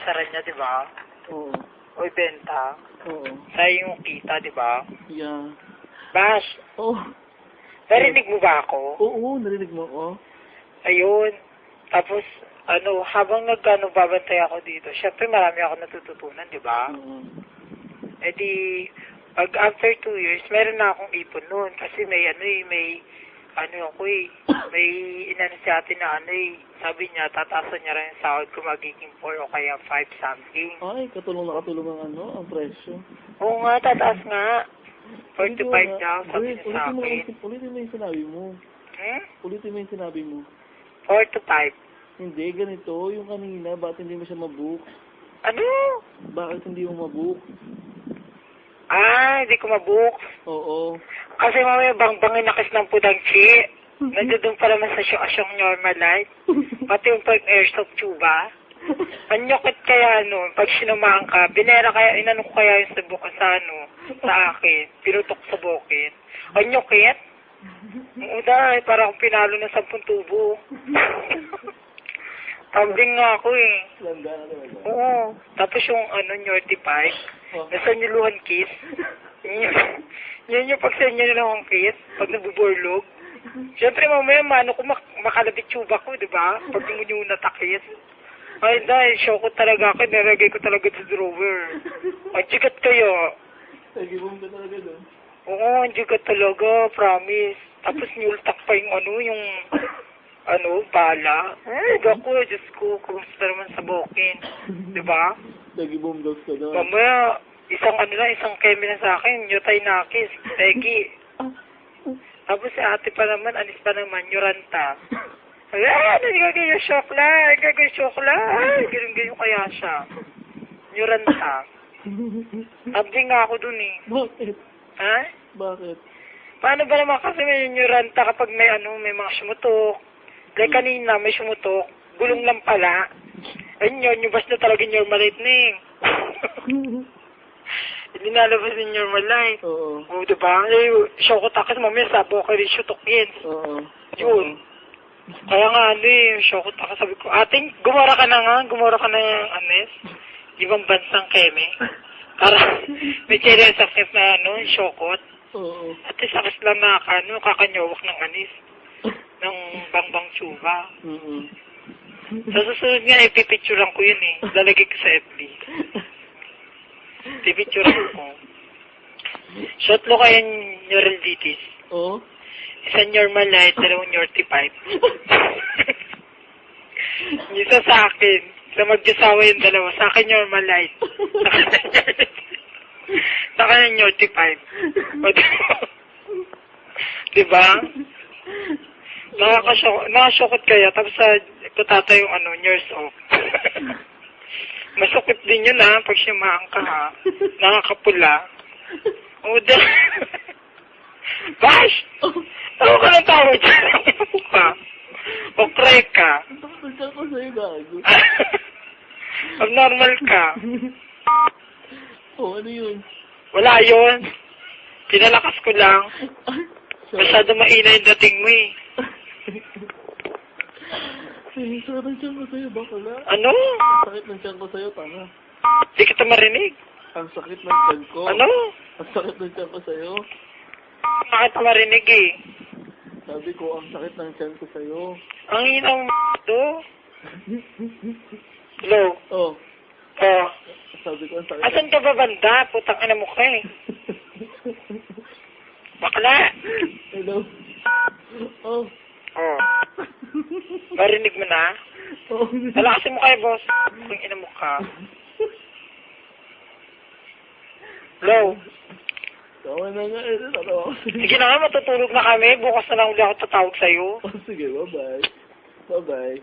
sara niya, di ba? Oo. O ibenta. Oo. Sa'yo yung kita, di ba? Yeah. Bash, Oh. narinig mo ba ako? Oo, narinig mo ako. Ayun. Tapos, habang babantay ako dito, syempre marami ako natututunan, di ba? Oo. Eh di, after 2 years, meron na akong ipon noon. Kasi may inano si ate na sabi niya, tataasan niya rin yung sahod ko, magiging 4 o kaya 5 something. Ay, katulong ang ang presyo. Oo nga, tataas nga. 4 to 5 daw, sabi niya sa akin. Ulitin mo yung sinabi mo. Ulitin mo yung sinabi mo. 4 to 5. Hindi, ganito. Yung kanina, bakit hindi mo siya mabook? Ano? Bakit hindi mo mabook? Hindi ko mabook. Oo. Kasi mamaya bang-bangin nakis ng pudangchi. Nandun pa naman sa asyong normal light. Pati yung pag-airsoft tuba. Anyokit kaya pag sinumaan ka, inano ko kaya yung sa akin. Pinutok sa bukid. Anyokit? Uday, parang akong pinalo ng 10 tubo. Tambing nga ako eh. Landa na talaga. Oo. Tapos yung Norty Pike, nasa niluhan kiss. Yun yung pag sa inyo niluhan kiss, pag nabuborlog. Siyempre mamaya ko makalabit tuba ko, di ba? Pag yung natakit. Ay, dahil show ko talaga ako, nilagay ko talaga sa drawer. Ang jigat kayo. Nagibong ka talaga doon. Oo, ang jigat talaga, promise. Tapos niyultak pa yung bala. Ay, Diyos ko, kumusta naman sa bukin. Diba? Nagibong daw ka doon. Mamaya, isang kemi na sa akin, Yotay Nakis, Tegi. Tapos si ate pa naman, anis pa naman, Yoranta. Nagagay yung syokla, ganyan kaya siya. Yoranta. Abdi nga ako dun eh. Bakit? Ha? Bakit? Paano ba naman kasi may Yoranta kapag may mga sumutok? Like kanina, may sumutok, gulong lang pala. Ayun yun, yung basta talaga normal light na eh. Hindi nalabas yung normal light. Oo. O, diba? Show ko takas mamaya sa boka rin sutokin. Oo. Yun. Kaya nga show ko takas sabi ko, ating, gumara ka na yung ibang bansang keme. Para may cherry success na shokot. Oo. At sakas lang na kakanyawak ng anis. Ng bangbang tsuba. Sa susunod nga, ipipicturean ko yun eh. Lalagay ko sa FB. Ipipicturean ko. Shotlo kayo neural ditis. Oo. Isa normal light, dalawang Norty Pipe. Isa sa akin. Sa magkasawa yung dalawa. Sa akin normal light. Sa akin Norty Pipe. Diba? Nakashokot kaya, tapos patata yung years off. Masukit din yun pag siyamaan ka nakakapula. O, Bash! Ano ka ng tawag dyan? O cry ka? Nagkakal ko sa'yo, gago. Abnormal ka. Oo, ano yun? Wala yun. Pinalakas ko lang. Masyado mainay yung dating mo eh. Sakit ng tiyan ko sa'yo, bakala. Ano? Ang sakit ng tiyan ko sa'yo, tanga. Di kita marinig. Ang sakit ng tiyan ko. Ano? Ang sakit ng tiyan ko sa'yo. Bakit marinig eh? Sabi ko, ang sakit ng tiyan ko sa'yo. Ang inang to. Hello? Oh. Oh. Sabi ko, ang sakit. Asan ka ba banda? Putang ina mo ka eh. Bakla. Hello? Oh. Oh. Marinig mo na? Oh. Nalakasin mo kayo, boss. Kung ina mo ka. Hello? Tawa na nga eh. Tatawa ko sa'yo. Sige na nga, matutulog na kami. Bukas na lang ulit ako tatawag sa'yo. Oh, sige, bye-bye. Bye-bye.